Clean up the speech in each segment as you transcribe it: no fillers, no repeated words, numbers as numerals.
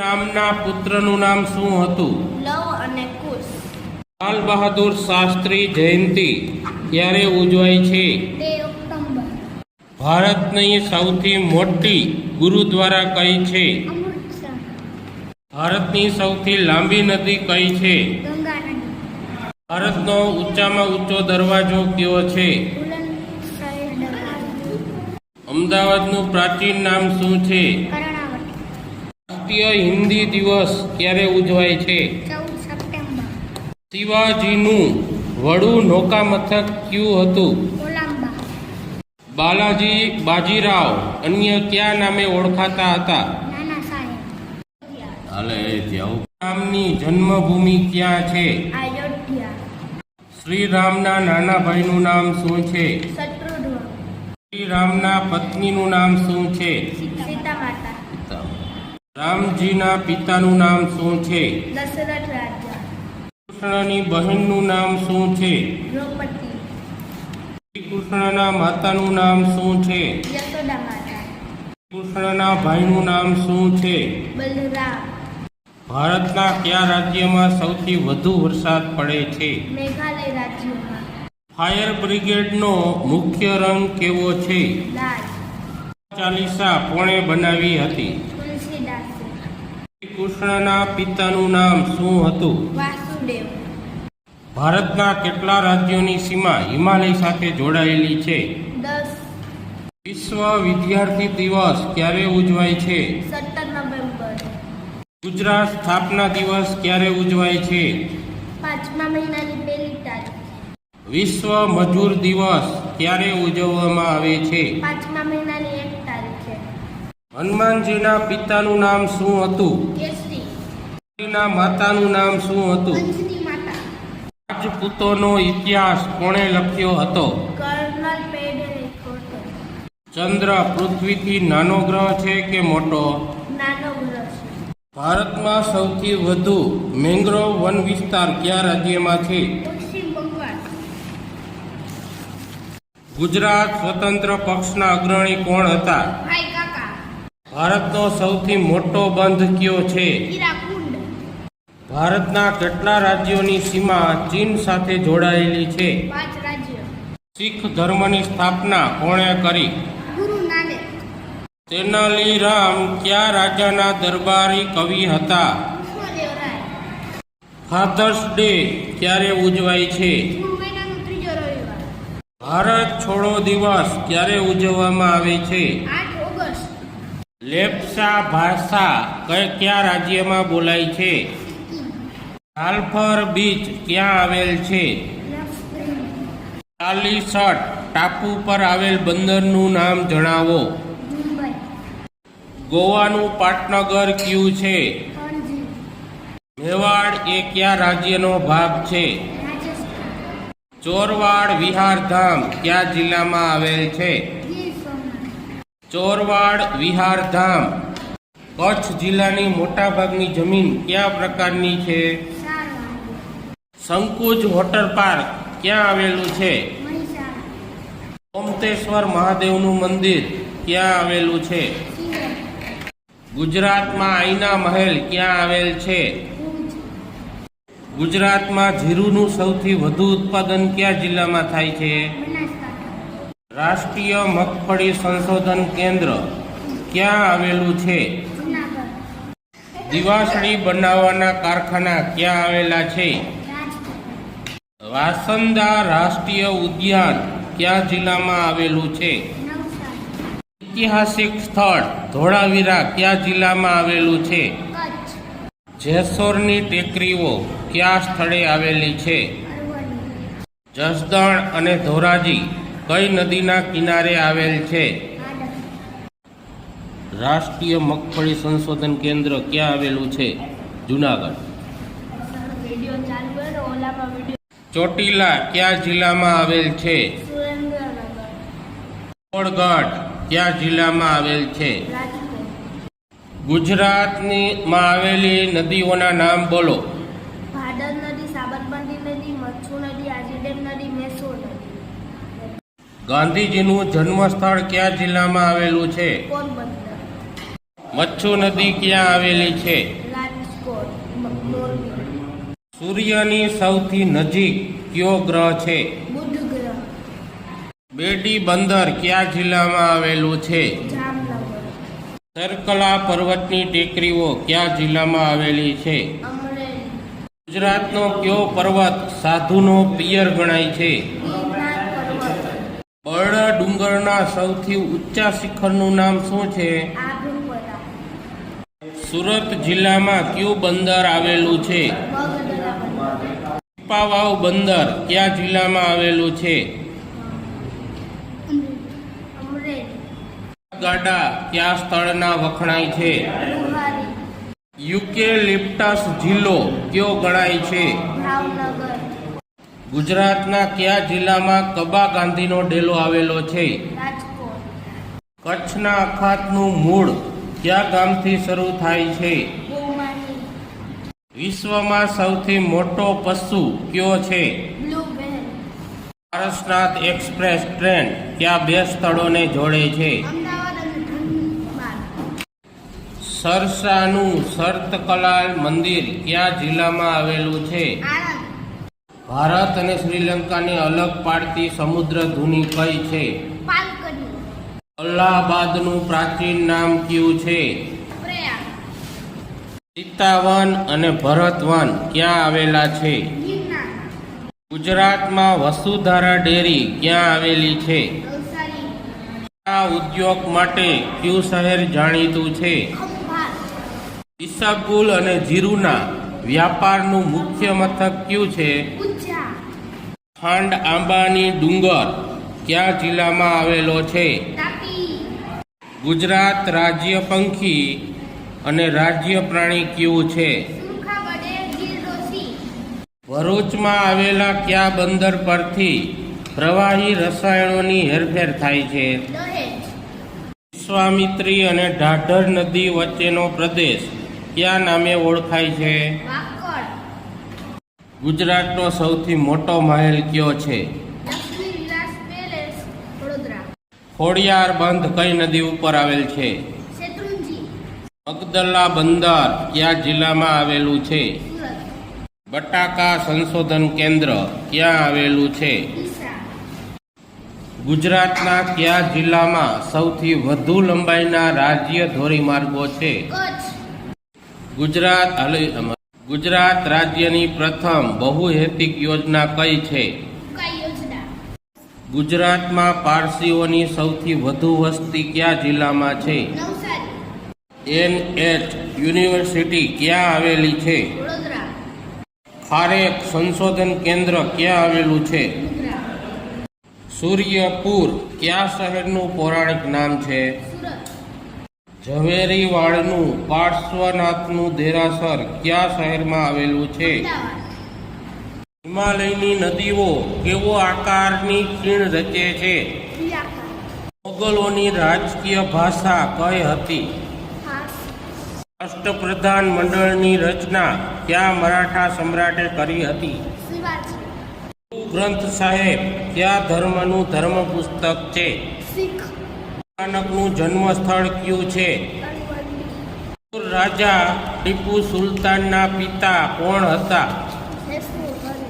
રામના પુત્રનું નામ શું હતું? લવ અને કુશ. લાલ બહાદુર શાસ્ત્રી જયંતિ ક્યારે ઉજવાય છે? 13 ઓક્ટોબર. ભારતની સૌથી મોટી ગુરુદ્વારા કઈ છે? અમૃતસર. ભારતની સૌથી લાંબી નદી કઈ છે? ગંગા નદી. ભારતનો ઊંચામાં ઊંચો દરવાજો કયો છે? બુલંદશહર દરવાજો. અમદાવાદનું પ્રાચીન નામ શું છે? કર્ણાવતી. રાષ્ટ્રીય હિન્દી દિવસ ક્યારે ઉજવાય છે? 14 સપ્ટેમ્બર. શિવાજીનું વડું નૌકા મથક કયું હતું? કોલંબા. બાલાજી બાજીરાવ અન્ય કયા નામે ઓળખાતા હતા? નાના સાહેબ. રામની જન્મભૂમિ ક્યાં છે? અયોધ્યા. શ્રી રામના નાના ભાઈનું નામ શું છે? શત્રુધ્ન. શ્રી રામના પત્નીનું નામ શું છે? સીતા માતા. રામજીના પિતાનું નામ શું છે? દશરથ રાજા. કૃષ્ણની બહેનનું નામ શું છે? દ્રૌપદી. શ્રી કૃષ્ણના માતાનું નામ શું છે? યશોદા માતા. કૃષ્ણના ભાઈનું નામ શું છે? બલરામ. ભારતના કયા રાજ્યમાં સૌથી વધુ વરસાદ પડે છે? મેઘાલય રાજ્યમાં. ફાયર બ્રિગેડનો મુખ્ય રંગ કેવો છે? લાલ. ચાલીસા કોણે બનાવી હતી? તુલસીદાસે. શ્રી કૃષ્ણના પિતાનું નામ શું હતું? વાસુદેવ. ભારતના કેટલા રાજ્યોની સીમા હિમાલય સાથે જોડાયેલી છે? 10. વિશ્વ વિદ્યાર્થી દિવસ ક્યારે ઉજવાય છે? 17 નવેમ્બર. ગુજરાત સ્થાપના દિવસ ક્યારે ઉજવાય છે? 5મા મહિનાની 1લી તારીખ. વિશ્વ મજૂર દિવસ ક્યારે ઉજવવામાં આવે છે? 5મા મહિનાની 1 તારીખે. હનુમાનજીના પિતાનું નામ શું હતું? કેસરી. તેના માતાનું નામ શું હતું? અંજની માતા. રાજપૂતોનો ઇતિહાસ કોણે લખ્યો હતો? કર્નલ પેડે ખોટો. ચંદ્ર પૃથ્વીથી નાનો ગ્રહ છે કે મોટો? નાનો ગ્રહ છે. ભારતમાં સૌથી વધુ મેંગ્રોવ વન વિસ્તાર કયા રાજ્યમાં છે? પશ્ચિમ બંગાળ. ગુજરાત સ્વતંત્ર પક્ષના અગ્રણી કોણ હતા? ભાઈ કાકા. ભારતનો સૌથી મોટો બંધ કયો છે? હીરાકુંડ. ભારતના કેટલા રાજ્યોની સીમા ચીન સાથે જોડાયેલી છે? 5 રાજ્યો. શીખ ધર્મની સ્થાપના કોણે કરી? ગુરુ નાનક. તેનાલીરામ કયા રાજાના દરબારી કવિ હતા? કૃષ્ણદેવરાય. ફાધર્સ ડે ક્યારે ઉજવાય છે? જૂન મહિનાનો 3જો રવિવાર. ભારત છોડો દિવસ ક્યારે ઉજવવામાં આવે છે? 8 ઓગસ્ટ. લેપ્ચા ભાષા કયા રાજ્યમાં બોલાય છે? સાલ્ફર બીચ ક્યાં આવેલ છે? લક્ષદ્વીપ. ચાલીસટ ટાપુ પર આવેલ બંદરનું નામ જણાવો. મુંબઈ. ગોવાનું પાટનગર કયું છે? પણજી. મેવાડ એ કયા રાજ્યનો ભાગ છે? રાજસ્થાન. ચોરવાડ વિહારધામ કયા જિલ્લામાં આવેલ છે? ગીર સોમનાથ. ચોરવાડ વિહારધામ કચ્છ જિલ્લાની મોટાભાગની જમીન કયા પ્રકારની છે? સારવાડ. સંકુજ વોટર પાર્ક ક્યાં આવેલું છે? મહીસાગર. ઓમતેશ્વર મહાદેવનું મંદિર ક્યાં આવેલું છે? સુરત. ગુજરાતમાં આઈના મહેલ ક્યાં આવેલ છે? ભુજ. ગુજરાતમાં જીરુનું સૌથી વધુ ઉત્પાદન કયા જિલ્લામાં થાય છે? બનાસકાંઠા. રાષ્ટ્રીય મગફળી સંશોધન કેન્દ્ર ક્યાં આવેલું છે? જૂનાગઢ. દિવાસળી બનાવવાના કારખાના ક્યાં આવેલા છે? રાજકોટ. વાસંદા રાષ્ટ્રીય ઉદ્યાન કયા જિલ્લામાં આવેલું છે? નવસારી. ઐતિહાસિક સ્થળ ધોળાવીરા કયા જિલ્લામાં આવેલું છે? કચ્છ. જેસોરની ટેકરીઓ કયા સ્થળે આવેલી છે? અરવલ્લી. જસદણ અને ધોરાજી કઈ નદીના કિનારે આવેલ છે? આડર. રાષ્ટ્રીય મગફળી સંશોધન કેન્દ્ર ક્યાં આવેલું છે? જુનાગઢ. વિડિયો ચાલુ કરો. ઓલામાં વિડિયો. ચોટીલા કયા જિલ્લામાં આવેલ છે? સુરેન્દ્રનગર. ઓળગઢ કયા જિલ્લામાં આવેલ છે? રાજકોટ. ગુજરાતમાં આવેલી નદીઓના નામ બોલો. ભાદર નદી, સાબરમતી નદી, મચ્છુ નદી, આજીડેમ નદી, મેસો નદી. ગાંધીજીનું જન્મસ્થળ કયા જિલ્લામાં આવેલું છે? પોરબંદર. મચ્છુ નદી ક્યાં આવેલી છે? રાજકોટ મોરબી. સૂર્યની સૌથી નજીક કયો ગ્રહ છે? બુધ ગ્રહ. બેડી બંદર કયા જિલ્લામાં આવેલું છે? જામનગર. સરકલા પર્વતની ટેકરીઓ કયા જિલ્લામાં આવેલી છે? અમરેલી. ગુજરાતનો કયો પર્વત સાધુનો પિયર ગણાય છે? ગિરનાર પર્વત. બરડા ડુંગરના સૌથી ઊંચા શિખરનું નામ શું છે? આબુપરા. સુરત જિલ્લામાં કયું બંદર આવેલું છે? બગદરા બંદર. પીપાવાવ બંદર કયા જિલ્લામાં આવેલું છે? અમરેલી. ગાડા કયા સ્થળના વખણાય છે? લુહારી. યુકેલિપ્ટસ જિલ્લો કયો ગણાય છે? ભાવનગર. ગુજરાતના કયા જિલ્લામાં કબા ગાંધીનો ડેલો આવેલો છે? રાજકોટ. કચ્છના અખાતનું મૂળ કયા ગામથી શરૂ થાય છે? ગોમાની. વિશ્વમાં સૌથી મોટો પશુ કયો છે? Blue whale. Parasnath express train કયા બે સ્થળોને જોડે છે? અમદાવાદ અને ધનબાદ. સરસાનું સર્તકલાલ મંદિર કયા જિલ્લામાં આવેલું છે? આણંદ. ભારત અને શ્રીલંકાને અલગ પાડતી સમુદ્ર ધુની કઈ છે? પાલકડી. અલ્હાબાદનું પ્રાચીન નામ કયું છે? પ્રયાગ. સીતાવન અને ભરતવન ક્યાં આવેલા છે? ગિરનાર. ગુજરાતમાં વસુધારા ડેરી ક્યાં આવેલી છે? નવસારી. આ ઉદ્યોગ માટે કયું શહેર જાણીતું છે? ખંભાત. ઈસબગુલ અને જીરુના વ્યાપારનું મુખ્ય મથક કયું છે? ઉચ્ચા. ખાંડ આંબાની ડુંગર કયા જિલ્લામાં આવેલો છે? તાપી. ગુજરાત રાજ્ય પંખી અને રાજ્ય પ્રાણી કયું છે? સુરખા ગડેર ગીર રોસી. ભરૂચમાં આવેલા કયા બંદર પરથી પ્રવાહી રસાયણોની હેરફેર થાય છે? દહેજ. વિશ્વામિત્રી અને ઢાઢર નદી વચ્ચેનો પ્રદેશ કયા નામે ઓળખાય છે? વાકડ. ગુજરાતનો સૌથી મોટો મહેલ કયો છે? લક્ષ્મી વિલાસ પેલેસ વડોદરા. ખોડિયાર બંધ કઈ નદી ઉપર આવેલ છે? શેત્રુંજી. મગદલ્લા બંદર કયા જિલ્લામાં આવેલું છે? સુરત. બટાકા સંશોધન કેન્દ્ર ક્યાં આવેલું છે? ડીસા. ગુજરાતના કયા જિલ્લામાં સૌથી વધુ લંબાઈના રાજ્ય ધોરીમાર્ગો છે? કચ્છ. ગુજરાત રાજ્યની પ્રથમ બહુહેતુક યોજના કઈ છે? ઉકાઈ યોજના. ગુજરાતમાં પારસીઓની સૌથી વધુ વસ્તી કયા જિલ્લામાં છે? નવસારી. NH યુનિવર્સિટી ક્યાં આવેલી છે? વડોદરા. ખારેક સંશોધન કેન્દ્ર ક્યાં આવેલું છે? ગુજરાત. સૂર્યપુર કયા શહેરનું પૌરાણિક નામ છે? સુરત. ઝવેરીવાડનું પાર્શ્વનાથનું દેરાસર કયા શહેરમાં આવેલું છે? અમદાવાદ. હિમાલયની નદીઓ કેવો આકારની ખીણ રચે છે? ત્રિયાકા. મોગલોની રાજકીય ભાષા કઈ હતી? ફારસી. રાષ્ટ્રપ્રધાન મંડળની રચના કયા મરાઠા સમ્રાટે કરી હતી? શિવાજી. ગુરુ ગ્રંથ સાહેબ કયા ધર્મનું ધર્મ પુસ્તક છે? શીખ. નાનકનું જન્મ સ્થળ કયું છે? તલવંડી. રાજા ટીપુ સુલતાનના પિતા કોણ હતા? જયસિંહ ગઢવી.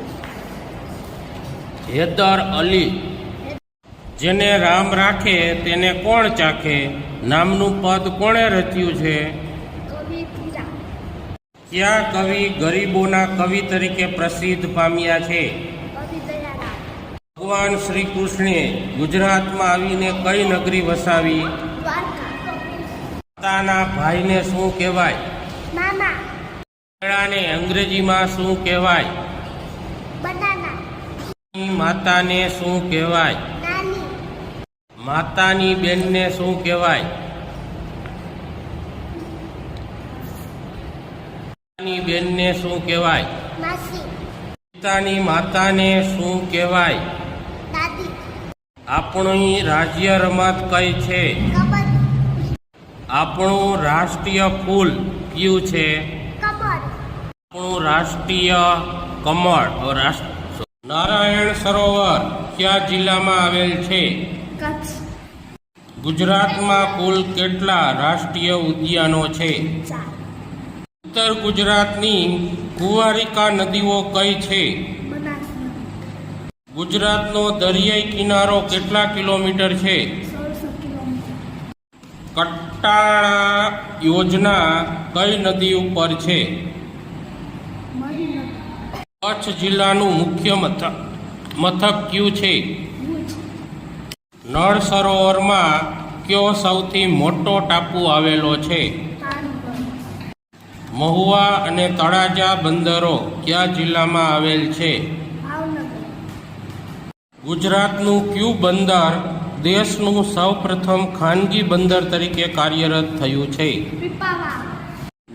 હૈદર અલી. જેને રામ રાખે તેને કોણ ચાખે નામનું પદ કોણે રચ્યું છે? કવિ પીરા. કયા કવિ ગરીબોના કવિ તરીકે પ્રસિદ્ધ પામ્યા છે? કવિ દયારામ. ભગવાન શ્રી કૃષ્ણે ગુજરાતમાં આવીને કઈ નગરી વસાવી? દ્વારકા. માતાના ભાઈને શું કહેવાય? મામા. કેળાને અંગ્રેજીમાં શું કહેવાય? બનાના. માતાને શું કહેવાય? નાની. માતાની બેનને શું કહેવાય? માતાની બેનને શું કહેવાય? માસી. પિતાની માતાને શું કહેવાય? દાદી. આપણી રાજ્ય રમત કઈ છે? કબડ્ડી. આપણું રાષ્ટ્રીય ફૂલ કયું છે? કમળ. આપણું રાષ્ટ્રીય કમળ. નારાયણ સરોવર કયા જિલ્લામાં આવેલ છે? કચ્છ. ગુજરાતમાં કુલ કેટલા રાષ્ટ્રીય ઉદ્યાનો છે? 4. ઉત્તર ગુજરાતની કુંવારિકા નદીઓ કઈ છે? બનાસ નદી. ગુજરાતનો દરિયાઈ કિનારો કેટલા કિલોમીટર છે? 1600 કિલોમીટર. કટ્ટાળા યોજના કઈ નદી ઉપર છે? મહી નદી. કચ્છ જિલ્લાનું મુખ્ય મથક કયું છે? ભુજ. નળ સરોવરમાં કયો સૌથી મોટો ટાપુ આવેલો છે? કાનપુર. મહુવા અને તળાજા બંદરો કયા જિલ્લામાં આવેલ છે? ભાવનગર. ગુજરાતનું કયું બંદર દેશનું સૌપ્રથમ ખાનગી બંદર તરીકે કાર્યરત થયું છે? પીપાવાવ.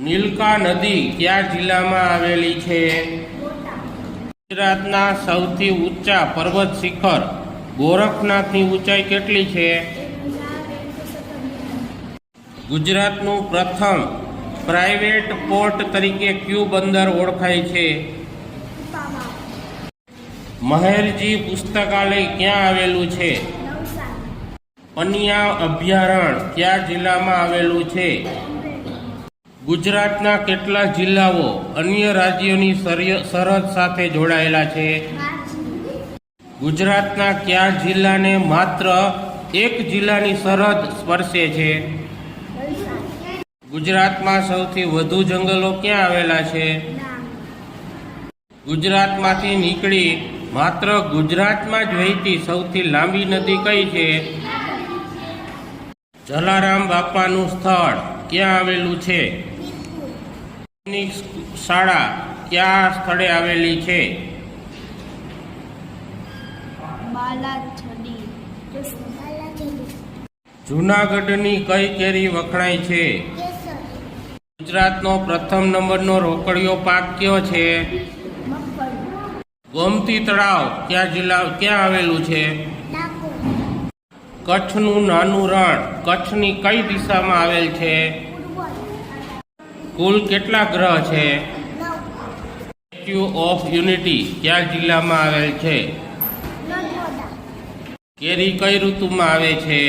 નીલકા નદી કયા જિલ્લામાં આવેલી છે? બોટાદ. ગુજરાતના સૌથી ઊંચા પર્વત શિખર ગોરખનાથની ઊંચાઈ કેટલી છે? 1117 મીટર. ગુજરાતનું પ્રથમ પ્રાઇવેટ પોર્ટ તરીકે કયું બંદર ઓળખાય છે? પીપાવાવ. મહેરજી પુસ્તકાલય ક્યાં આવેલું છે? નવસારી. પનિયા અભયારણ્ય કયા જિલ્લામાં આવેલું છે? અમરેલી. ગુજરાતના કેટલા જિલ્લાઓ અન્ય રાજ્યોની સરહદ સાથે જોડાયેલા છે? 12. ગુજરાતના કયા જિલ્લાને માત્ર એક જિલ્લાની સરહદ સ્પર્શે છે? વલસાડ. ગુજરાતમાં સૌથી વધુ જંગલો ક્યાં આવેલા છે? ડાંગ. ગુજરાતમાંથી નીકળી માત્ર ગુજરાતમાં જ વહેતી સૌથી લાંબી નદી કઈ છે? જલારામ બાપાનું સ્થળ ક્યાં આવેલું છે? સૈનિક શાળા કયા સ્થળે આવેલી છે? બાલાછડી. જૂનાગઢની કઈ કેરી વખણાય છે? કેસર. ગુજરાતનો પ્રથમ નંબરનો રોકડિયો પાક કયો છે? મગફળી. ગોમતી તળાવ ક્યાં આવેલું છે? ડાકોર. કચ્છનું નાનું રણ કચ્છની કઈ દિશામાં આવેલ છે? પૂર્વ. કુલ કેટલા ગ્રહ છે? 9. સ્ટેચ્યુ ઓફ યુનિટી કયા જિલ્લામાં આવેલ છે? નર્મદા. કેરી કઈ ઋતુમાં આવે છે?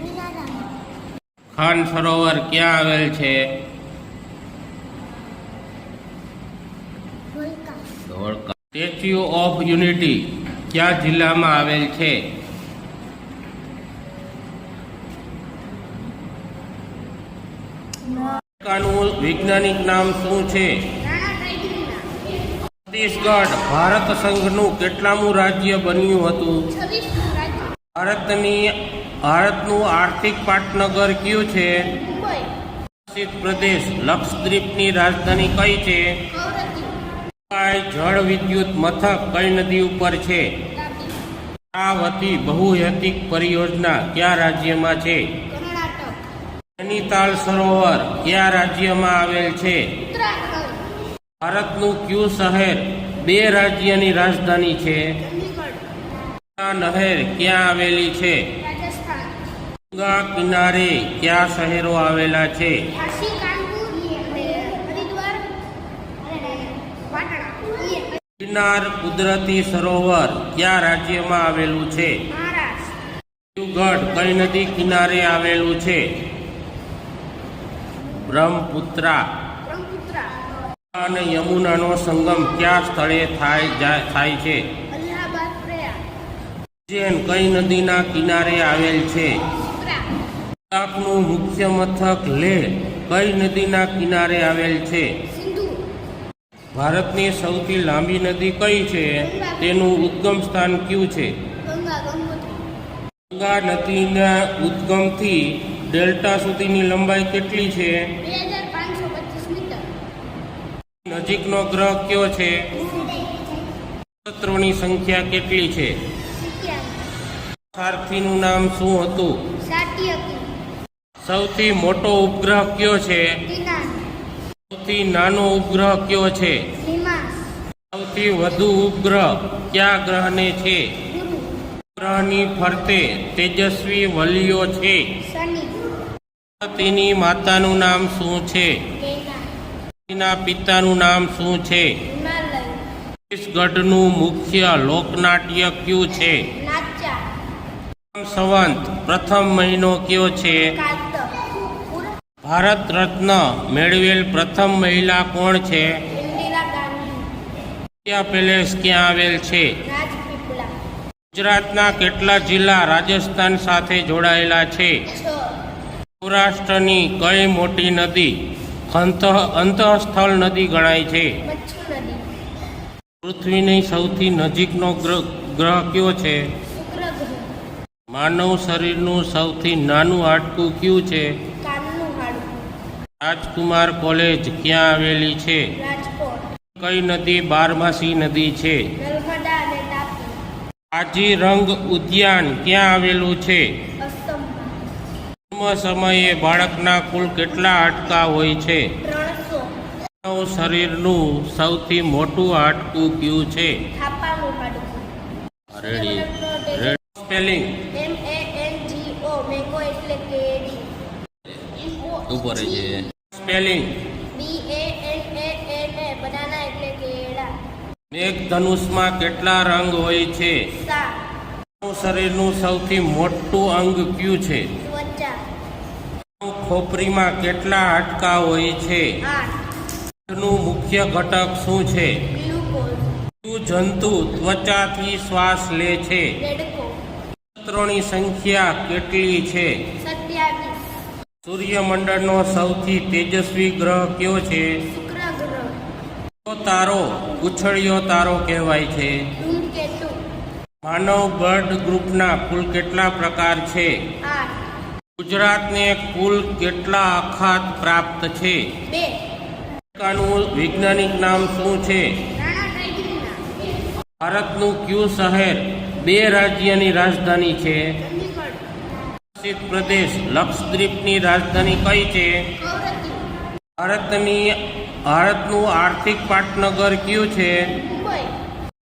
ઉનાળામાં. ખાન સરોવર ક્યાં આવેલ છે? ધોળકા. સ્ટેચ્યુ ઓફ યુનિટી કયા જિલ્લામાં આવેલ છે? અમેરિકાનું વૈજ્ઞાનિક નામ શું છે? છત્તીસગઢ ભારત સંઘનું કેટલામું રાજ્ય બન્યું હતું? 26 રાજ્ય. ભારતનું આર્થિક પાટનગર કયું છે? મુંબઈ. શાસિત પ્રદેશ લક્ષદ્વીપની રાજધાની કઈ છે? કવરત્તી. જળ વિદ્યુત મથક કઈ નદી ઉપર છે? તાપી. અમરાવતી બહુહેતુક પરિયોજના કયા રાજ્યમાં છે? કર્ણાટક. નૈનીતાલ સરોવર કયા રાજ્યમાં આવેલ છે? ઉત્તરાખંડ. ભારતનું કયું શહેર બે રાજ્યની રાજધાની છે? ચંદીગઢ. આ નહેર ક્યાં આવેલી છે? રાજસ્થાન. ગંગા કિનારે કયા શહેરો આવેલા છે? ઝાંસી, કાનપુર અને હરિદ્વાર અને પાટણા. ગિરનાર કુદરતી સરોવર કયા રાજ્યમાં આવેલું છે? મહારાષ્ટ્ર. દેવગઢ કઈ નદી કિનારે આવેલું છે? બ્રહ્મપુત્રા. બ્રહ્મપુત્રા. અને યમુનાનો સંગમ કયા સ્થળે થાય છે? અલ્હાબાદ. પ્રયાગ. ઉજ્જૈન કઈ નદીના કિનારે આવેલ છે? ઉત્તરા. લદ્દાખનું મુખ્ય મથક લેહ કઈ નદીના કિનારે આવેલ છે? સિંધુ. ભારતની સૌથી લાંબી નદી કઈ છે? તેનું ઉદ્ગમ સ્થાન કયું છે? ગંગા. ગંગોત્રી. ગંગા નદીના ઉદ્ગમથી ડેલ્ટા સુધીની લંબાઈ કેટલી છે? 2525 મીટર. નજીકનો ગ્રહ કયો છે? નક્ષત્રોની સંખ્યા કેટલી છે? 87. સારથીનું નામ શું હતું? સાત્યકી. સૌથી મોટો ઉપગ્રહ કયો છે? તિનાન. સૌથી નાનો ઉપગ્રહ કયો છે? નિમાસ. સૌથી વધુ ઉપગ્રહ કયા ગ્રહને છે? ગુરુ. ગ્રહની ફરતે તેજસ્વી વલયો છે. શનિ. તેની માતાનું નામ શું છે? ગંગા. તેના પિતાનું નામ શું છે? હિમાલય. છત્તીસગઢનું મુખ્ય લોકનાટ્ય કયું છે? નાચા. સંવંત પ્રથમ મહિનો કયો છે? કારતક. ભારત રત્ન મેળવેલ પ્રથમ મહિલા કોણ છે? ઇન્દિરા ગાંધી. ઇન્ડિયા પેલેસ ક્યાં આવેલ છે? રાજપીપળા. ગુજરાતના કેટલા જિલ્લા રાજસ્થાન સાથે જોડાયેલા છે? 6. સૌરાષ્ટ્રની કઈ મોટી નદી અંતઃસ્થળ નદી ગણાય છે? મચ્છુ નદી. પૃથ્વીની સૌથી નજીકનો ગ્રહ કયો છે? શુક્ર ગ્રહ. માનવ શરીરનું સૌથી નાનું હાડકું કયું છે? કાનનું હાડકું. રાજકુમાર કોલેજ ક્યાં આવેલી છે? રાજકોટ. કઈ નદી બારમાસી નદી છે? નર્મદા અને તાપી. કાજીરંગ ઉદ્યાન ક્યાં આવેલું છે? અસમમાં. જન્મ સમયે બાળકના કુલ કેટલા હાડકાં હોય છે? 300. માનવ શરીરનું સૌથી મોટું હાડકું કયું છે? થાપાનું હાડકું. રેડી. Spelling MANGO. મેંગો એટલે કેરી. ઉપર છે. Spelling BANANA. બનાના એટલે કેળા. મેઘધનુષમાં કેટલા રંગ હોય છે? 7. માનવ શરીરનું સૌથી મોટું અંગ કયું છે? ત્વચા. માનવ ખોપરીમાં કેટલા હાડકાં હોય છે? 8. નું મુખ્ય ઘટક શું છે? ગ્લુકોઝ. કયું જંતુ ત્વચાથી શ્વાસ લે છે? રેડકો. નક્ષત્રોની સંખ્યા કેટલી છે? 27. સૂર્યમંડળનો સૌથી તેજસ્વી ગ્રહ કયો છે? શુક્ર ગ્રહ. કયો તારો ઉછળ્યો તારો કહેવાય છે? ધૂમકેતુ. માનવ બ્લડ ગ્રુપના કુલ કેટલા પ્રકાર છે? 8. ગુજરાતને કુલ કેટલા અખાત પ્રાપ્ત છે? 2. અમેરિકાનું વૈજ્ઞાનિક નામ શું છે? રાણા ટાઈગરના. ભારતનું કયું શહેર 2 રાજ્યની રાજધાની છે? ચંદીગઢ. શાસિત પ્રદેશ લક્ષદ્વીપની રાજધાની કઈ છે? કવરત્તી. ભારતનું આર્થિક પાટનગર કયું છે? મુંબઈ.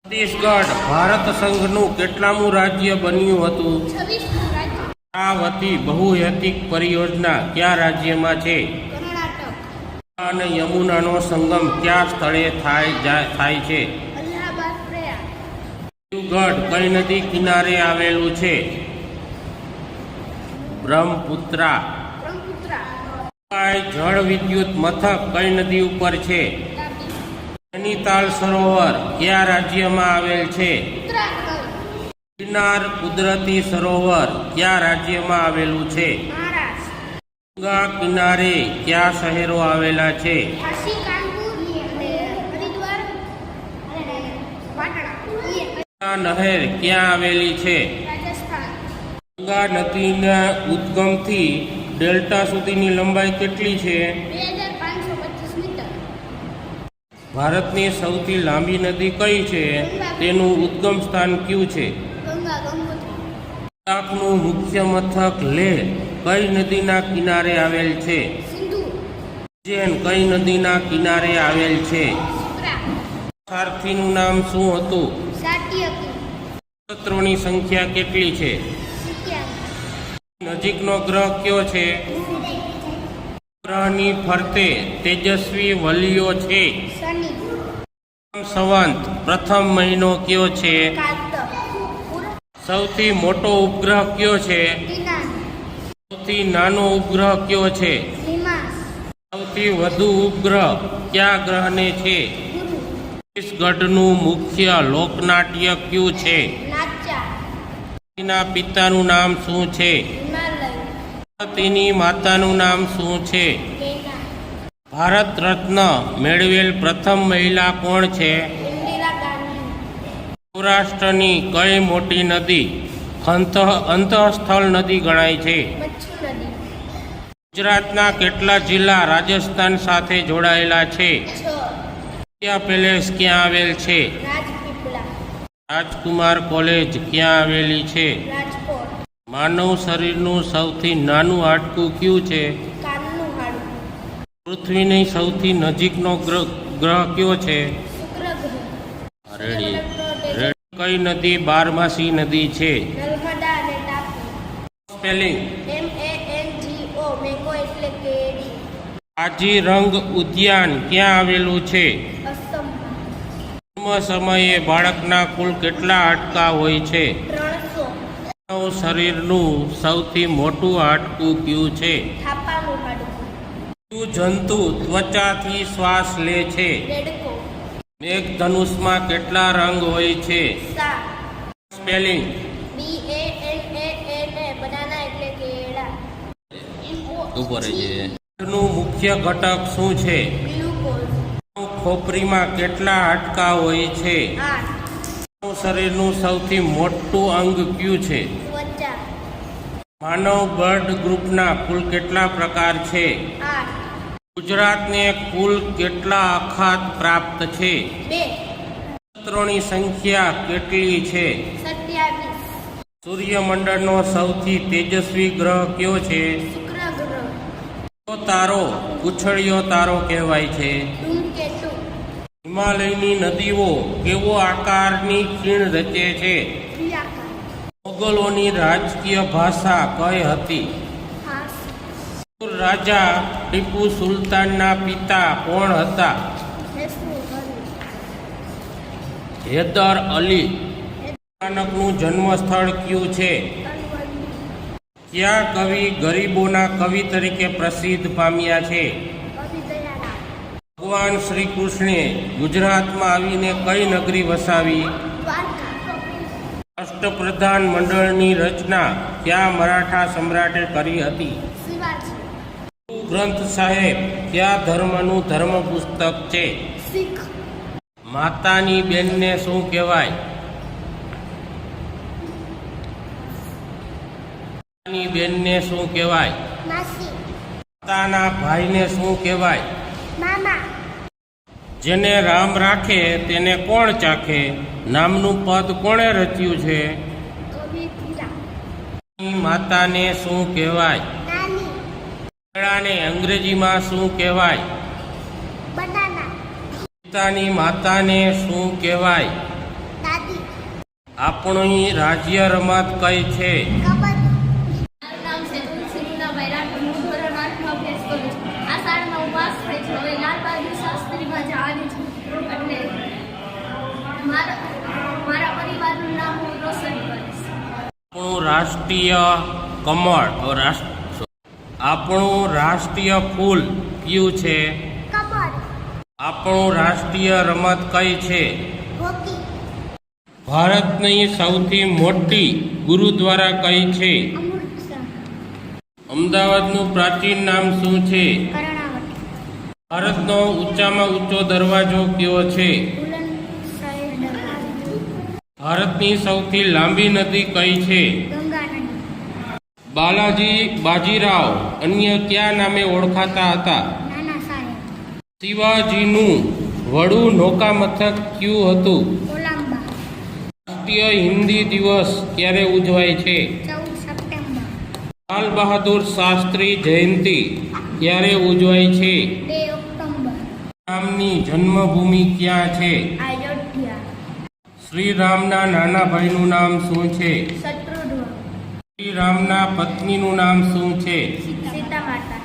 છત્તીસગઢ ભારત સંઘનું કેટલામું રાજ્ય બન્યું હતું? 26. રાજ્ય. અમરાવતી બહુહેતુક પરિયોજના કયા રાજ્યમાં છે? કર્ણાટક. અને યમુનાનો સંગમ કયા સ્થળે થાય છે? અલ્હાબાદ. પ્રયાગ. દિવગઢ કઈ નદી કિનારે આવેલું છે? બ્રહ્મપુત્રા. બ્રહ્મપુત્રા. જળ વિદ્યુત મથક કઈ નદી ઉપર છે? તાપી. નૈનીતાલ સરોવર કયા રાજ્યમાં આવેલ છે? ઉત્તરાખંડ. ગિરનાર કુદરતી સરોવર કયા રાજ્યમાં આવેલું છે? મહારાષ્ટ્ર. ગંગા કિનારે કયા શહેરો આવેલા છે? કાશી, કાનપુર અને હરિદ્વાર અને પાટણા. ગંગા નહેર ક્યાં આવેલી છે? રાજસ્થાન. ગંગા નદીના ઉદ્ગમથી ડેલ્ટા સુધીની લંબાઈ કેટલી છે? 2525 મીટર. ભારતની સૌથી લાંબી નદી કઈ છે? તેનું ઉદ્ગમ સ્થાન કયું છે? ગંગા. ગંગોત્રી. લદ્દાખનું મુખ્ય મથક લેહ કઈ નદીના કિનારે આવેલ છે? સિંધુ. ઉજ્જૈન કઈ નદીના કિનારે આવેલ છે? સુત્રા. સારથીનું નામ શું હતું? સાત્યકી. નક્ષત્રોની સંખ્યા કેટલી છે? 87. નજીકનો ગ્રહ કયો છે? ગ્રહની ફરતે તેજસ્વી વલયો છે. શનિ. સંવંત પ્રથમ મહિનો કયો છે? કારતક. સૌથી મોટો ઉપગ્રહ કયો છે? ટીના. સૌથી નાનો ઉપગ્રહ કયો છે? હિમાસ. સૌથી વધુ ઉપગ્રહ કયા ગ્રહને છે? ગુરુ. છત્તીસગઢનું મુખ્ય લોકનાટ્ય કયું છે? નાચા. તેના પિતાનું નામ શું છે? હિમાલય. તેની માતાનું નામ શું છે? કેના. ભારત રત્ન મેળવેલ પ્રથમ મહિલા કોણ છે? ઇન્દિરા ગાંધી. સૌરાષ્ટ્રની કઈ મોટી નદી અંતઃસ્થળ નદી ગણાય છે? મચ્છુ નદી. ગુજરાતના કેટલા જિલ્લા રાજસ્થાન સાથે જોડાયેલા છે? 6. ઇન્ડિયા પેલેસ ક્યાં આવેલ છે? રાજપીપળા. રાજકુમાર કોલેજ ક્યાં આવેલી છે? રાજકોટ. માનવ શરીરનું સૌથી નાનું હાડકું કયું છે? કાનનું હાડકું. પૃથ્વીની સૌથી નજીકનો ગ્રહ કયો છે? શુક્ર ગ્રહ. રેડી. કઈ નદી બારમાસી નદી છે? નર્મદા અને તાપી. Spelling MANGO. મેંગો એટલે કેરી. કાજીરંગ ઉદ્યાન ક્યાં આવેલું છે? અસમમાં. જન્મ સમયે બાળકના કુલ કેટલા હાડકાં હોય છે? 300. માનવ માનવ શરીરનું સૌથી મોટું હાડકું કયું છે? થાપાનું હાડકું. કયું જંતુ ત્વચાથી શ્વાસ લે છે? દેડકો. મેઘધનુષમાં કેટલા રંગ હોય છે? 7. સ્પેલિંગ. BANANA બનાના એટલે કેળા. ઉપર છે. નું મુખ્ય ઘટક શું છે? ગ્લુકોઝ. ખોપરીમાં કેટલા હાડકાં હોય છે? 8. માનવ શરીરનું સૌથી મોટું અંગ કયું છે? ત્વચા. માનવ બ્લડ ગ્રુપના કુલ કેટલા પ્રકાર છે? 8. ગુજરાતને કુલ કેટલા અખાત પ્રાપ્ત છે? 2. નક્ષત્રોની સંખ્યા કેટલી છે? 27. સૂર્યમંડળનો સૌથી તેજસ્વી ગ્રહ કયો છે? શુક્ર ગ્રહ. કયો તારો પૂંછડીયો તારો કહેવાય છે? ધૂમકેતુ. હિમાલયની નદીઓ કેવો આકારની ખીણ રચે છે? દ્વિઆકાર. મોગલોની રાજકીય ભાષા કઈ હતી? ફારસી. રાજા ટીપુ સુલતાનના પિતા કોણ હતા? હૈદર અલી. નાનકનું જન્મસ્થળ કયું છે? કયા કવિ ગરીબોના કવિ તરીકે પ્રસિદ્ધ પામ્યા છે? ભગવાન શ્રી કૃષ્ણે ગુજરાતમાં આવીને કઈ નગરી વસાવી? અષ્ટપ્રધાન મંડળની રચના કયા મરાઠા સમ્રાટે કરી હતી? ગુરુ ગ્રંથ સાહેબ કયા ધર્મનું ધર્મ પુસ્તક છે? શીખ. માતાની બેનને શું કહેવાય? માતાની બેનને શું કહેવાય? માસી. માતાના ભાઈને શું કહેવાય? મામા. જેને રામ રાખે તેને કોણ ચાખે નામનું પદ કોણે રચ્યું છે? કવિ. માતાને શું કહેવાય? નાની. કેળાને અંગ્રેજીમાં શું કહેવાય? બનાના. પિતાની માતાને શું કહેવાય? દાદી. આપણી રાજ્ય રમત કઈ છે? કબડ્ડી. મારું નામ છે તુલસી મુનાભાઈ રાઠોડ. હું ધોરણ 8માં અભ્યાસ કરું છું. આ શાળામાં હું પાસ થઈ છું. હવે લાલ બહાદુર શાસ્ત્રીમાં જવાની છું. એટલે મારા પરિવારનું નામ હું રોશન કરીશ. આપણું રાષ્ટ્રીય કમળ આપણું રાષ્ટ્રીય ફૂલ કયું છે? કમળ. આપણું રાષ્ટ્રીય રમત કઈ છે? હોકી. ભારતની સૌથી મોટી ગુરુદ્વારા કઈ છે? અમૃતસર. અમદાવાદનું પ્રાચીન નામ શું છે? કર્ણાવતી. ભારતનો ઊંચામાં ઊંચો દરવાજો કયો છે? બુલંદશહર દરવાજો. ભારતની સૌથી લાંબી નદી કઈ છે? ગંગા નદી. બાલાજી બાજીરાવ અન્ય કયા નામે ઓળખાતા હતા? નાના સાહેબ. શિવાજીનું વડું નૌકા મથક કયું હતું? કોલંબા. રાષ્ટ્રીય હિન્દી દિવસ ક્યારે ઉજવાય છે? 14 સપ્ટેમ્બર. લાલ બહાદુર શાસ્ત્રી જયંતિ ક્યારે ઉજવાય છે? 2 ઓક્ટોબર. રામની જન્મભૂમિ ક્યાં છે? અયોધ્યા. શ્રી રામના નાના ભાઈનું નામ શું છે? શત્રુધ્વન. શ્રી રામના પત્નીનું નામ શું છે? સીતા માતા.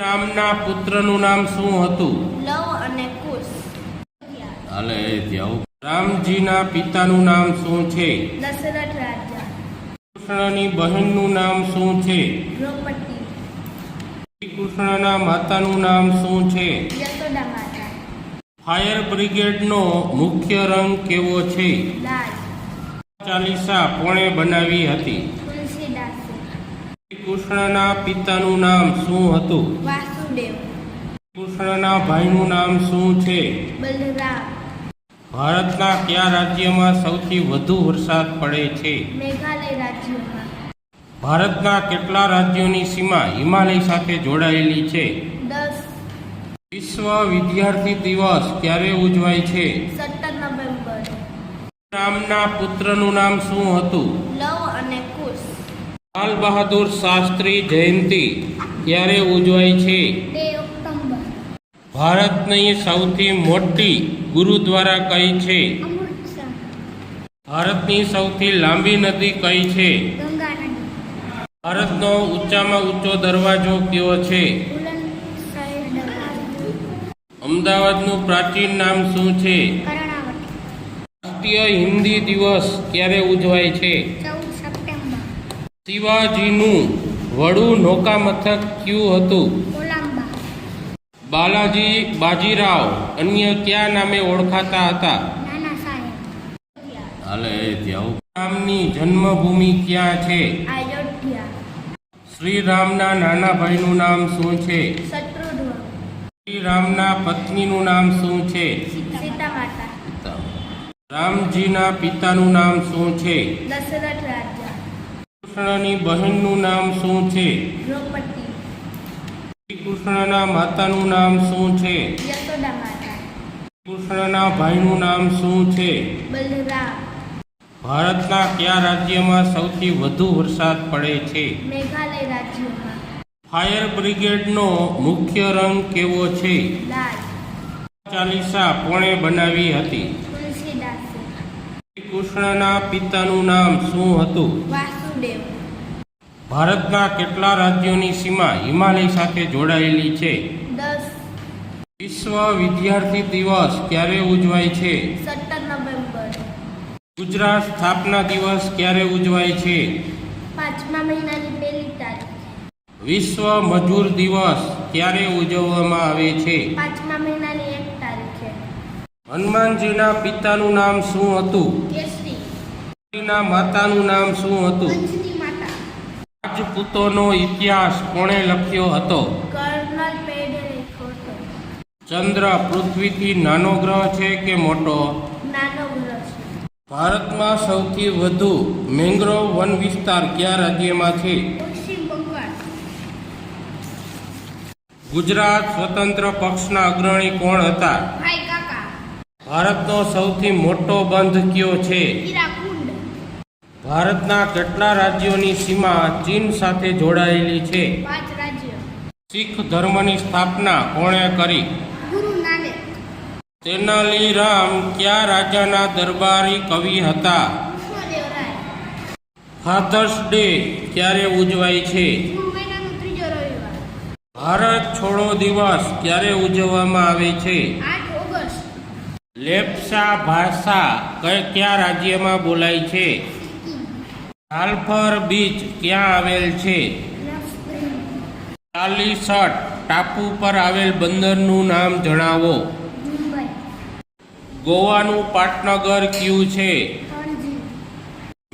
રામના પુત્રનું નામ શું હતું? લવ અને કુશ. હાલે જાઓ. રામજીના પિતાનું નામ શું છે? દશરથ રાજા. કૃષ્ણની બહેનનું નામ શું છે? દ્રૌપદી. શ્રી કૃષ્ણના માતાનું નામ શું છે? યશોદા માતા. ફાયર બ્રિગેડનો મુખ્ય રંગ કેવો છે? લાલ. ચાલીસા કોણે બનાવી હતી? તુલસીદાસે. શ્રી કૃષ્ણના પિતાનું નામ શું હતું? વાસુદેવ. કૃષ્ણના ભાઈનું નામ શું છે? બલરામ. ભારતના કયા રાજ્યમાં સૌથી વધુ વરસાદ પડે છે? મેઘાલય રાજ્યમાં. ભારતના કેટલા રાજ્યોની સીમા હિમાલય સાથે જોડાયેલી છે? 10. વિશ્વ વિદ્યાર્થી દિવસ ક્યારે ઉજવાય છે? 17 નવેમ્બર. રામના પુત્રનું નામ શું હતું? લવ અને કુશ. લાલ બહાદુર શાસ્ત્રી જયંતિ ક્યારે ઉજવાય છે? 2 ઓક્ટોબર. ભારતની સૌથી મોટી ગુરુદ્વારા કઈ છે? અમૃતસર. ભારતની સૌથી લાંબી નદી કઈ છે? ગંગા નદી. ભારતનો ઊંચામાં ઊંચો દરવાજો કયો છે? બુલંદશહર દરવાજો. અમદાવાદનું પ્રાચીન નામ શું છે? કર્ણાવતી. રાષ્ટ્રીય હિન્દી દિવસ ક્યારે ઉજવાય છે? 14 સપ્ટેમ્બર. શિવાજીનું વડું નૌકામથક કયું હતું? કોલંબા. બાલાજી બાજીરાવ અન્ય કયા નામે ઓળખાતા હતા? નાના સાહેબ. હાલે ત્યાં રામની જન્મભૂમિ ક્યાં છે? અયોધ્યા. શ્રી રામના નાના ભાઈનું નામ શું છે? શત્રુધ્વન. શ્રી રામના પત્નીનું નામ શું છે? સીતા માતા. રામજીના પિતાનું નામ શું છે? દશરથ રાજા. કૃષ્ણની બહેનનું નામ શું છે? દ્રૌપદી. શ્રી કૃષ્ણના માતાનું નામ શું છે? યશોદા માતા. કૃષ્ણના ભાઈનું નામ શું છે? બલરામ. ભારતના કયા રાજ્યમાં સૌથી વધુ વરસાદ પડે છે? મેઘાલય રાજ્યમાં. ફાયર બ્રિગેડનો મુખ્ય રંગ કેવો છે? લાલ. ચાલીસા કોણે બનાવી હતી? તુલસીદાસે. શ્રી કૃષ્ણના પિતાનું નામ શું હતું? વાસુદેવ. ભારતના કેટલા રાજ્યોની સીમા હિમાલય સાથે જોડાયેલી છે? 10. વિશ્વ વિદ્યાર્થી દિવસ ક્યારે ઉજવાય છે? 17 નવેમ્બર. ગુજરાત સ્થાપના દિવસ ક્યારે ઉજવાય છે? 5મા મહિનાની 1લી તારીખ. વિશ્વ મજૂર દિવસ ક્યારે ઉજવવામાં આવે છે? 5મા મહિનાની 1 તારીખે. હનુમાનજીના પિતાનું નામ શું હતું? કેસરી. તેના માતાનું નામ શું હતું? અંજની માતા. રાજપૂતોનો ઇતિહાસ કોણે લખ્યો હતો? કર્નલ પેડે લખ્યો હતો. ચંદ્ર પૃથ્વીથી નાનો ગ્રહ છે કે મોટો? નાનો ગ્રહ છે. ભારતમાં સૌથી વધુ મેંગ્રોવ વન વિસ્તાર કયા રાજ્યમાં છે? પશ્ચિમ બંગાળ. ગુજરાત સ્વતંત્ર પક્ષના અગ્રણી કોણ હતા? ભાઈ કાકા. ભારતનો સૌથી મોટો બંધ કયો છે? હીરાકુંડ. ભારતના કેટલા રાજ્યોની સીમા ચીન સાથે જોડાયેલી છે? 5 રાજ્યો. શીખ ધર્મની સ્થાપના કોણે કરી? ગુરુ નાનક. તેનાલી રામ કયા રાજાના દરબારી કવિ હતા? કૃષ્ણદેવરાય. ફાધર્સ ડે ક્યારે ઉજવાય છે? જૂન મહિનાનો 3જો રવિવાર. ભારત છોડો દિવસ ક્યારે ઉજવવામાં આવે છે? 8 ઓગસ્ટ. લેપ્ચા ભાષા કયા રાજ્યમાં બોલાય છે? સાલ્ફર બીચ ક્યાં આવેલ છે? ચાલીસટ ટાપુ પર આવેલ બંદરનું નામ જણાવો. મુંબઈ. ગોવાનું પાટનગર કયું છે? પણજી.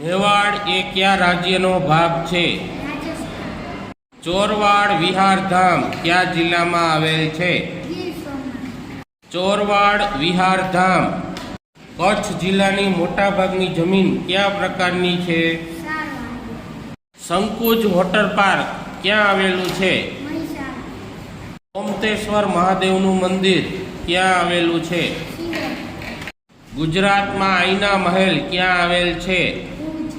મેવાડ એ કયા રાજ્યનો ભાગ છે? રાજસ્થાન. ચોરવાડ વિહારધામ કયા જિલ્લામાં આવેલ છે? ગીર સોમનાથ. ચોરવાડ વિહારધામ કચ્છ જિલ્લાની મોટાભાગની જમીન કયા પ્રકારની છે? સારવાડ. સંકુજ વોટર પાર્ક ક્યાં આવેલું છે? મહીસાગર. ઓમતેશ્વર મહાદેવનું મંદિર ક્યાં આવેલું છે? સિંગર. ગુજરાતમાં આઈના મહેલ ક્યાં આવેલ છે? ભુજ.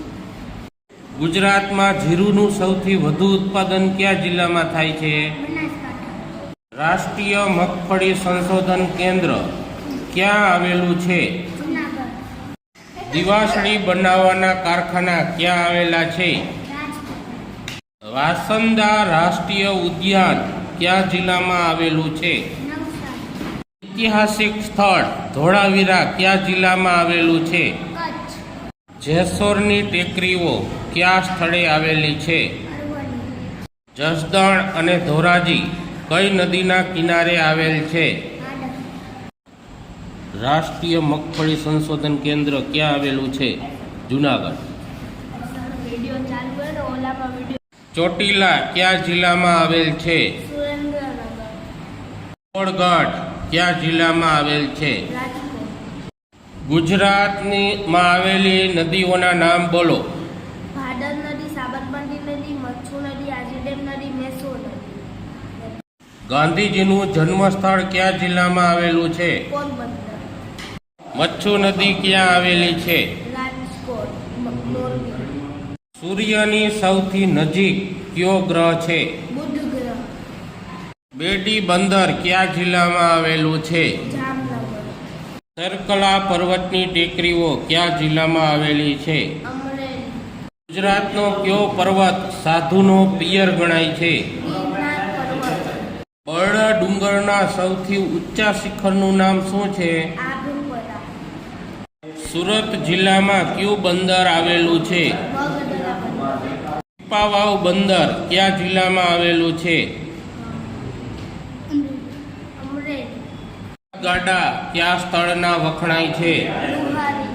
ગુજરાતમાં જીરુનું સૌથી વધુ ઉત્પાદન કયા જિલ્લામાં થાય છે? બનાસકાંઠા. રાષ્ટ્રીય મગફળી સંશોધન કેન્દ્ર ક્યાં આવેલું છે? જૂનાગઢ. દિવાસળી બનાવવાના કારખાના ક્યાં આવેલા છે? રાજકોટ. વાસંદા રાષ્ટ્રીય ઉદ્યાન કયા જિલ્લામાં આવેલું છે? નવસારી. ઐતિહાસિક સ્થળ ધોળાવીરા કયા જિલ્લામાં આવેલું છે? કચ્છ. જેસોરની ટેકરીઓ કયા સ્થળે આવેલી છે? અરવલ્લી. જસદણ અને ધોરાજી કઈ નદીના કિનારે આવેલ છે? આડર. રાષ્ટ્રીય મગફળી સંશોધન કેન્દ્ર ક્યાં આવેલું છે? જુનાગઢ. વિડિયો ચાલુ કરો. ઓલામાં વિડિયો. ચોટીલા કયા જિલ્લામાં આવેલ છે? સુરેન્દ્રનગર. પોળગઢ કયા જિલ્લામાં આવેલ છે? રાજકોટ. ગુજરાતમાં આવેલી નદીઓના નામ બોલો. ભાદર નદી, સાબરમતી નદી, મચ્છુ નદી, આજીડેમ નદી, મેસો નદી. ગાંધીજીનું જન્મસ્થળ કયા જિલ્લામાં આવેલું છે? પોરબંદર. મચ્છુ નદી ક્યાં આવેલી છે? રાજકોટ. મોરબી. સૂર્યની સૌથી નજીક કયો ગ્રહ છે? બુધ ગ્રહ. બેડી બંદર કયા જિલ્લામાં આવેલું છે? જામનગર. સરકલા પર્વતની ટેકરીઓ કયા જિલ્લામાં આવેલી છે? અમરેલી. ગુજરાતનો કયો પર્વત સાધુનો પિયર ગણાય છે? ગિરનાર પર્વત. બરડા ડુંગરના સૌથી ઊંચા શિખરનું નામ શું છે? આબુપરા. સુરત જિલ્લામાં કયું બંદર આવેલું છે? બગદરા બંદર. પીપાવાવ બંદર કયા જિલ્લામાં આવેલું છે? અમરેલી, ગાડા કયા સ્થળના વખણાય છે? લુહારી,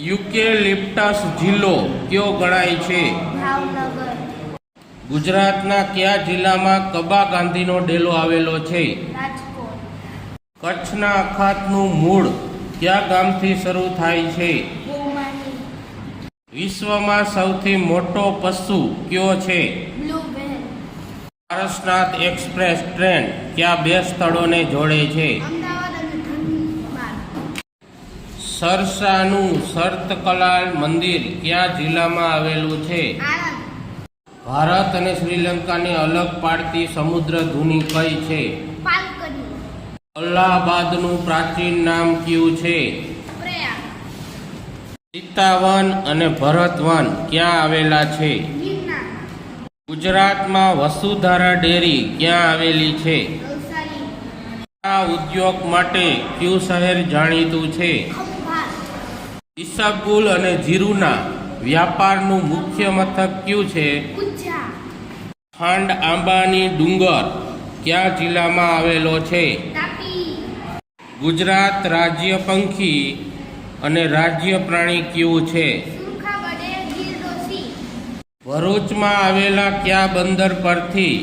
યુકેલિપ્ટસ જિલ્લો કયો ગણાય છે? ભાવનગર, ગુજરાતના કયા જિલ્લામાં કબા ગાંધીનો ડેલો આવેલો છે? રાજકોટ, કચ્છના અખાતનું મૂળ કયા ગામથી શરૂ થાય છે? ગોમાની, વિશ્વમાં સૌથી મોટો પશુ કયો છે? Blue whale, Parasnath express train કયા બે સ્થળોને જોડે છે? અમદાવાદ અને ધનબાદ, સરસાનું સર્તકલાલ મંદિર કયા જિલ્લામાં આવેલું છે? આણંદ, ભારત અને શ્રીલંકાને અલગ પાડતી સમુદ્ર ધુની કઈ છે? પાલકડી, અલ્હાબાદનું પ્રાચીન નામ કયું છે? પ્રયાગ, સીતાવન અને ભરતવન ક્યાં આવેલા છે? ગિરનાર, ગુજરાતમાં વસુધારા ડેરી ક્યાં આવેલી છે? નવસારી, આ ઉદ્યોગ માટે કયું શહેર જાણીતું છે? ખંભાત, ઈસબગુલ અને જીરુના વ્યાપારનું મુખ્ય મથક કયું છે? ઉંઝા, ખાંડ આંબાની ડુંગર કયા જિલ્લામાં આવેલો છે? તાપી, ગુજરાત રાજ્ય પંખી અને રાજ્ય પ્રાણી કયું છે? સુરખા બડે, ગીર ડોસી, ભરૂચમાં આવેલા કયા બંદર પરથી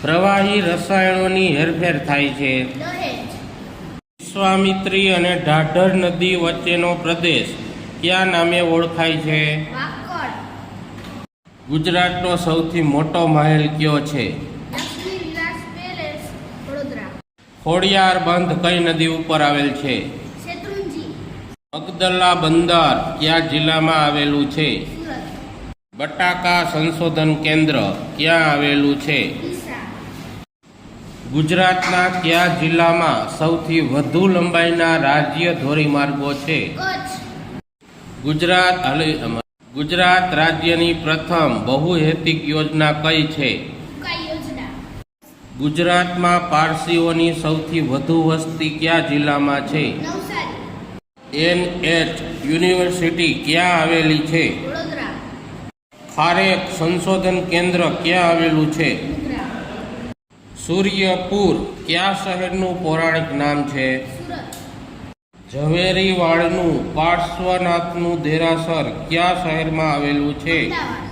પ્રવાહી રસાયણોની હેરફેર થાય છે? દહેજ, વિશ્વામિત્રી અને ઢાઢર નદી વચ્ચેનો પ્રદેશ કયા નામે ઓળખાય છે? વાકડ, ગુજરાતનો સૌથી મોટો મહેલ કયો છે? લક્ષ્મી વિલાસ પેલેસ, વડોદરા, ખોડિયાર બંધ કઈ નદી ઉપર આવેલ છે? શેત્રુંજી, મગદલ્લા બંદર કયા જિલ્લામાં આવેલું છે? સુરત, બટાકા સંશોધન કેન્દ્ર ક્યાં આવેલું છે? ડીસા, ગુજરાતના કયા જિલ્લામાં સૌથી વધુ લંબાઈના રાજ્ય ધોરીમાર્ગો છે? કચ્છ, ગુજરાત રાજ્યની પ્રથમ બહુહેતુક યોજના કઈ છે? ઉકાઈ યોજના, ગુજરાતમાં પારસીઓની સૌથી વધુ વસ્તી કયા જિલ્લામાં છે? નવસારી, NH યુનિવર્સિટી ક્યાં આવેલી છે? વડોદરા, ખારેક સંશોધન કેન્દ્ર ક્યાં આવેલું છે? મુન્દ્રા, સૂર્યપુર કયા શહેરનું પૌરાણિક નામ છે? સુરત, ઝવેરીવાડનું પાર્શ્વનાથનું દેરાસર કયા શહેરમાં આવેલું છે? અમદાવાદ,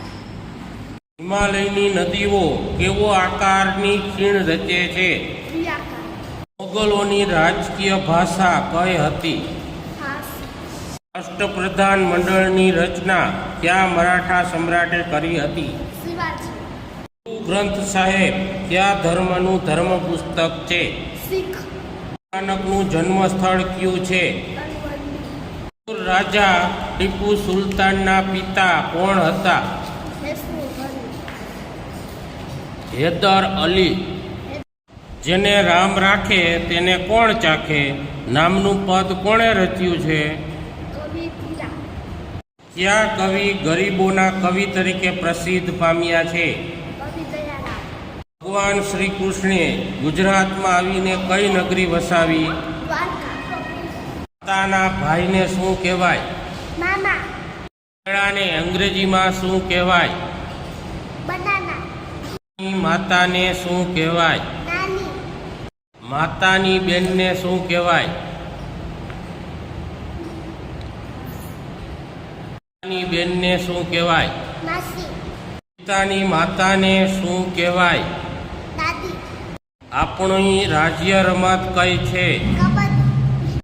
હિમાલયની નદીઓ કેવો આકારની ખીણ રચે છે? ત્રિયાકા, મોગલોની રાજકીય ભાષા કઈ હતી? ફારસી, રાષ્ટ્રપ્રધાન મંડળની રચના કયા મરાઠા સમ્રાટે કરી હતી? શિવાજી, ગુરુ ગ્રંથ સાહેબ કયા ધર્મનું ધર્મ પુસ્તક છે? શીખ, નાનકનું જન્મસ્થળ કયું છે? અરવલ્લી, રાજા ટીપુ સુલતાનના પિતા કોણ હતા? દેશમુખ અલી, હૈદર અલી. જેને રામ રાખે તેને કોણ ચાખે નામનું પદ કોણે રચ્યું છે? કવિ તીરા, કયા કવિ ગરીબોના કવિ તરીકે પ્રસિદ્ધ પામ્યા છે? કવિ દયારામ, ભગવાન શ્રી કૃષ્ણે ગુજરાતમાં આવીને કઈ નગરી વસાવી? દ્વારકા, માતાના ભાઈને શું કહેવાય? મામા, કેળાને અંગ્રેજીમાં શું કહેવાય? બનાના, માતાને શું કહેવાય? નાની, માતાની બેનને શું કહેવાય? માતાની બેનને શું કહેવાય? માસી, પિતાની માતાને શું કહેવાય? દાદી, આપણી રાજ્ય રમત કઈ છે? કબડ્ડી,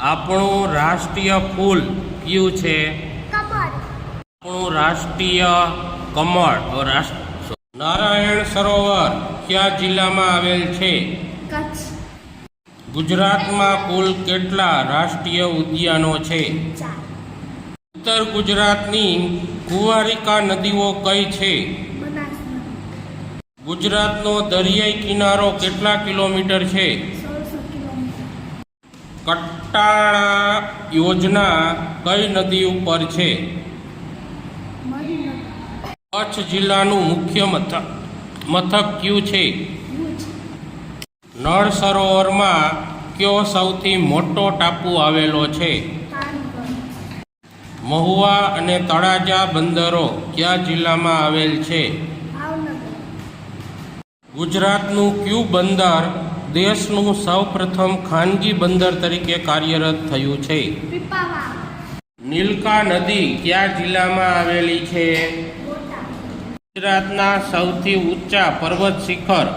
આપણું રાષ્ટ્રીય ફૂલ કયું છે? કમળ, આપણું રાષ્ટ્રીય કમળ. નારાયણ સરોવર કયા જિલ્લામાં આવેલ છે? કચ્છ, ગુજરાતમાં કુલ કેટલા રાષ્ટ્રીય ઉદ્યાનો છે? 4, ઉત્તર ગુજરાતની કુંવારિકા નદીઓ કઈ છે? બનાસ નદી, ગુજરાતનો દરિયાઈ કિનારો કેટલા કિલોમીટર છે? 1600 કિલોમીટર, કટ્ટાળા યોજના કઈ નદી ઉપર છે? મરી નદી, કચ્છ જિલ્લાનું મુખ્ય મથક કયું છે? ભુજ, નળ સરોવરમાં કયો સૌથી મોટો ટાપુ આવેલો છે? તાનગઢ, મહુવા અને તળાજા બંદરો કયા જિલ્લામાં આવેલ છે? ભાવનગર. ગુજરાતનું કયું બંદર દેશનું સૌપ્રથમ ખાનગી બંદર તરીકે કાર્યરત થયું છે? પીપાવાવ. નીલકા નદી કયા જિલ્લામાં આવેલી છે? બોટાદ. ગુજરાતના સૌથી ઊંચા પર્વત શિખર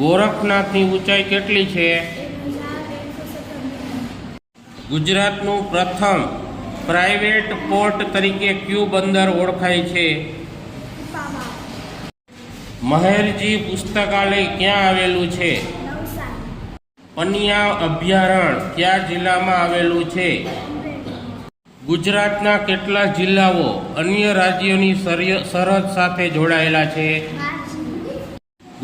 ગોરખનાથની ઊંચાઈ કેટલી છે? 1117 મીટર. ગુજરાતનું પ્રથમ પ્રાઇવેટ પોર્ટ તરીકે કયું બંદર ઓળખાય છે? પીપાવાવ. મહેરજી પુસ્તકાલય ક્યાં આવેલું છે? નવસારી. પનિયા અભયારણ્ય કયા જિલ્લામાં આવેલું છે? ગુજરાતના કેટલા જિલ્લાઓ અન્ય રાજ્યોની સરહદ સાથે જોડાયેલા છે? 12.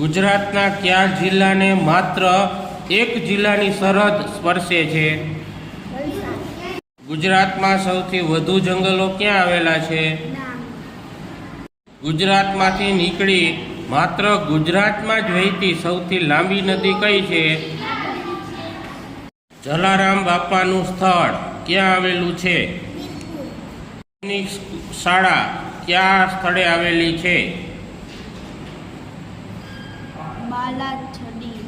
ગુજરાતના કયા જિલ્લાને માત્ર એક જિલ્લાની સરહદ સ્પર્શે છે? વલસાડ. ગુજરાતમાં સૌથી વધુ જંગલો ક્યાં આવેલા છે? ડાંગ. ગુજરાતમાંથી નીકળી માત્ર ગુજરાતમાં જ વહેતી સૌથી લાંબી નદી કઈ છે? જલારામ બાપાનું સ્થળ ક્યાં આવેલું છે? સૈનિક શાળા કયા સ્થળે આવેલી છે? બાલાછડી.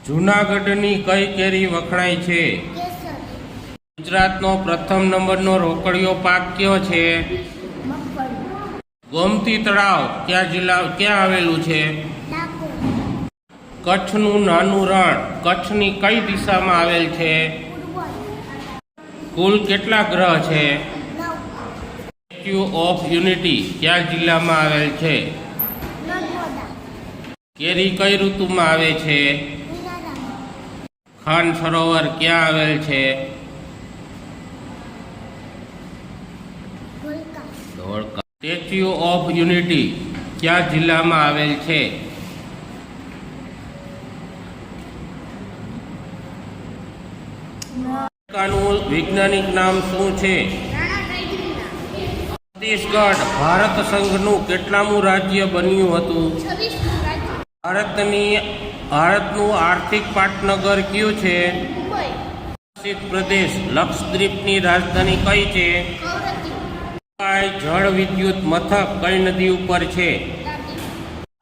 જૂનાગઢની કઈ કેરી વખણાય છે? કેસર. ગુજરાતનો પ્રથમ નંબરનો રોકડિયો પાક કયો છે? મગફળી. ગોમતી તળાવ ક્યાં આવેલું છે? ડાકોર. કચ્છનું નાનું રણ કચ્છની કઈ દિશામાં આવેલ છે? પૂર્વ. કુલ કેટલા ગ્રહ છે? 9. સ્ટેચ્યુ ઓફ યુનિટી કયા જિલ્લામાં આવેલ છે? નર્મદા. કેરી કઈ ઋતુમાં આવે છે? ઉનાળામાં. ખાન સરોવર ક્યાં આવેલ છે? ધોળકા. સ્ટેચ્યુ ઓફ યુનિટી કયા જિલ્લામાં આવેલ છે? અમેરિકાનું વૈજ્ઞાનિક નામ શું છે? છત્તીસગઢ ભારત સંઘનું કેટલામું રાજ્ય બન્યું હતું? 26 રાજ્ય. ભારતનું આર્થિક પાટનગર કયું છે? મુંબઈ. શાસિત પ્રદેશ લક્ષદ્વીપની રાજધાની કઈ છે? કવરત્તી. જળ વિદ્યુત મથક કઈ નદી ઉપર છે? તાપી.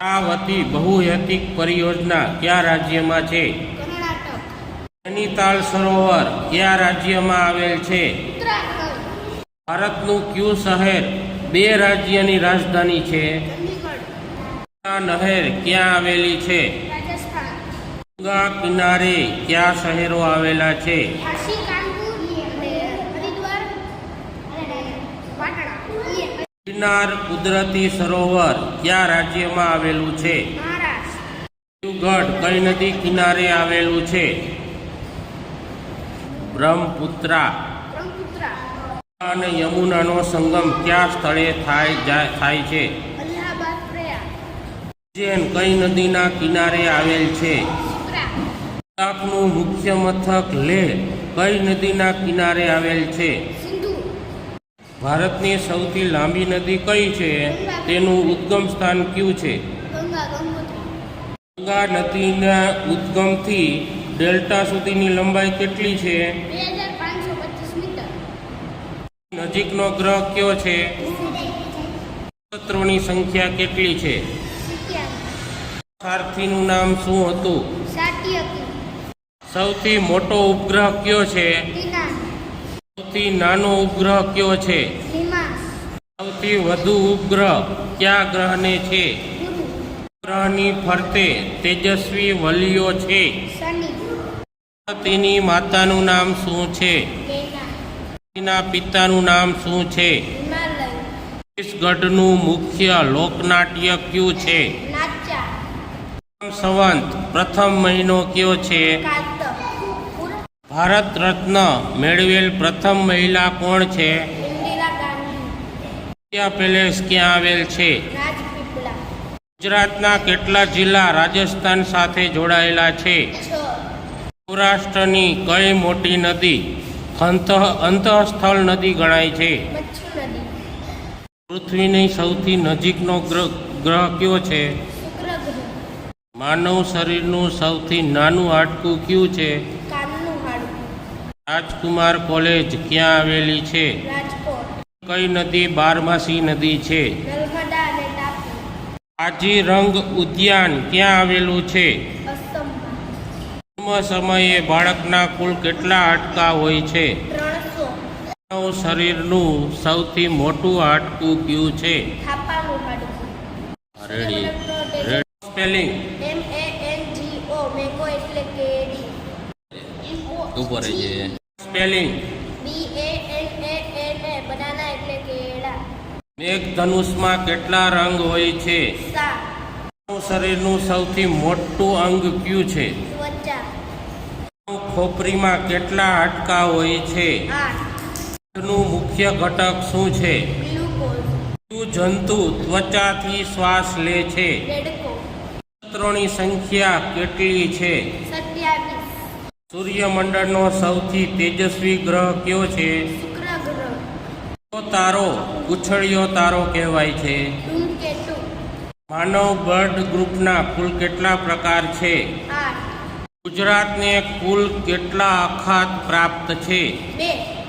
અમરાવતી બહુહેતુક પરિયોજના કયા રાજ્યમાં છે? કર્ણાટક. નૈનીતાલ સરોવર કયા રાજ્યમાં આવેલ છે? ઉત્તરાખંડ. ભારતનું કયું શહેર બે રાજ્યની રાજધાની છે? ચંદીગઢ. આ નહેર ક્યાં આવેલી છે? રાજસ્થાન. ગંગા કિનારે કયા શહેરો આવેલા છે? ઝાંસી, કાનપુર અને હરિદ્વાર અને પાટણા. ગિરનાર કુદરતી સરોવર કયા રાજ્યમાં આવેલું છે? મહારાષ્ટ્ર. દેવગઢ કઈ નદી કિનારે આવેલું છે? બ્રહ્મપુત્રા. બ્રહ્મપુત્રા. અને યમુનાનો સંગમ કયા સ્થળે થાય છે? અલ્હાબાદ. પ્રયાગ. ઉજ્જૈન કઈ નદીના કિનારે આવેલ છે? શિપ્રા. લદ્દાખનું મુખ્ય મથક લેહ કઈ નદીના કિનારે આવેલ છે? સિંધુ. ભારતની સૌથી લાંબી નદી કઈ છે? તેનું ઉદ્ગમ સ્થાન કયું છે? ગંગા. ગંગોત્રી. ગંગા નદીના ઉદ્ગમથી ડેલ્ટા સુધીની લંબાઈ કેટલી છે? 2525 મીટર. નજીકનો ગ્રહ કયો છે? નક્ષત્રોની સંખ્યા કેટલી છે? 87. સારથીનું નામ શું હતું? સાત્યકી. સૌથી મોટો ઉપગ્રહ કયો છે? ટીના. સૌથી નાનો ઉપગ્રહ કયો છે? હિમાસ. સૌથી વધુ ઉપગ્રહ કયા ગ્રહને છે? ગુરુ. ગ્રહની ફરતે તેજસ્વી વલયો છે. શનિ. તેની માતાનું નામ શું છે? લેના. તેના પિતાનું નામ શું છે? હિમાલય. છત્તીસગઢનું મુખ્ય લોકનાટ્ય કયું છે? નાચા. સંવંત પ્રથમ મહિનો કયો છે? કાત. ભારત રત્ન મેળવેલ પ્રથમ મહિલા કોણ છે? ઇન્દિરા ગાંધી. ઇન્ડિયા પેલેસ ક્યાં આવેલ છે? રાજપીપળા. ગુજરાતના કેટલા જિલ્લા રાજસ્થાન સાથે જોડાયેલા છે? 6. સૌરાષ્ટ્રની કઈ મોટી નદી અંતઃસ્થળ નદી ગણાય છે? મચ્છુ નદી. પૃથ્વીની સૌથી નજીકનો ગ્રહ કયો છે? શુક્ર ગ્રહ. માનવ શરીરનું સૌથી નાનું હાડકું કયું છે? કાનનું હાડકું. રાજકુમાર કોલેજ ક્યાં આવેલી છે? રાજકોટ. કઈ નદી બારમાસી નદી છે? નર્મદા અને તાપી. કાજીરંગ ઉદ્યાન ક્યાં આવેલું છે? અસમમાં. જન્મ સમયે બાળકના કુલ કેટલા હાડકાં હોય છે? 300. માનવ શરીરનું સૌથી મોટું હાડકું કયું છે? થાપાનું હાડકું. રેડી. Spelling MANGO. મેંગો એટલે કેરી. ઉપર છે. Spelling BANANA. બનાના એટલે કેળા. મેઘધનુષમાં કેટલા રંગ હોય છે? 7. માનવ શરીરનું સૌથી મોટું અંગ કયું છે? ત્વચા. ખોપરીમાં કેટલા હાડકાં હોય છે? 8. નું મુખ્ય ઘટક શું છે? ગ્લુકોઝ. કયું જંતુ ત્વચાથી શ્વાસ લે છે? રેડકો. નક્ષત્રોની સંખ્યા કેટલી છે? 27. સૂર્યમંડળનો સૌથી તેજસ્વી ગ્રહ કયો છે? શુક્ર ગ્રહ. કયો તારો પૂંછડીયો તારો કહેવાય છે? ધૂમકેતુ. માનવ બ્લડ ગ્રુપના કુલ કેટલા પ્રકાર છે? 8. ગુજરાતને કુલ કેટલા અખાત પ્રાપ્ત છે? 2.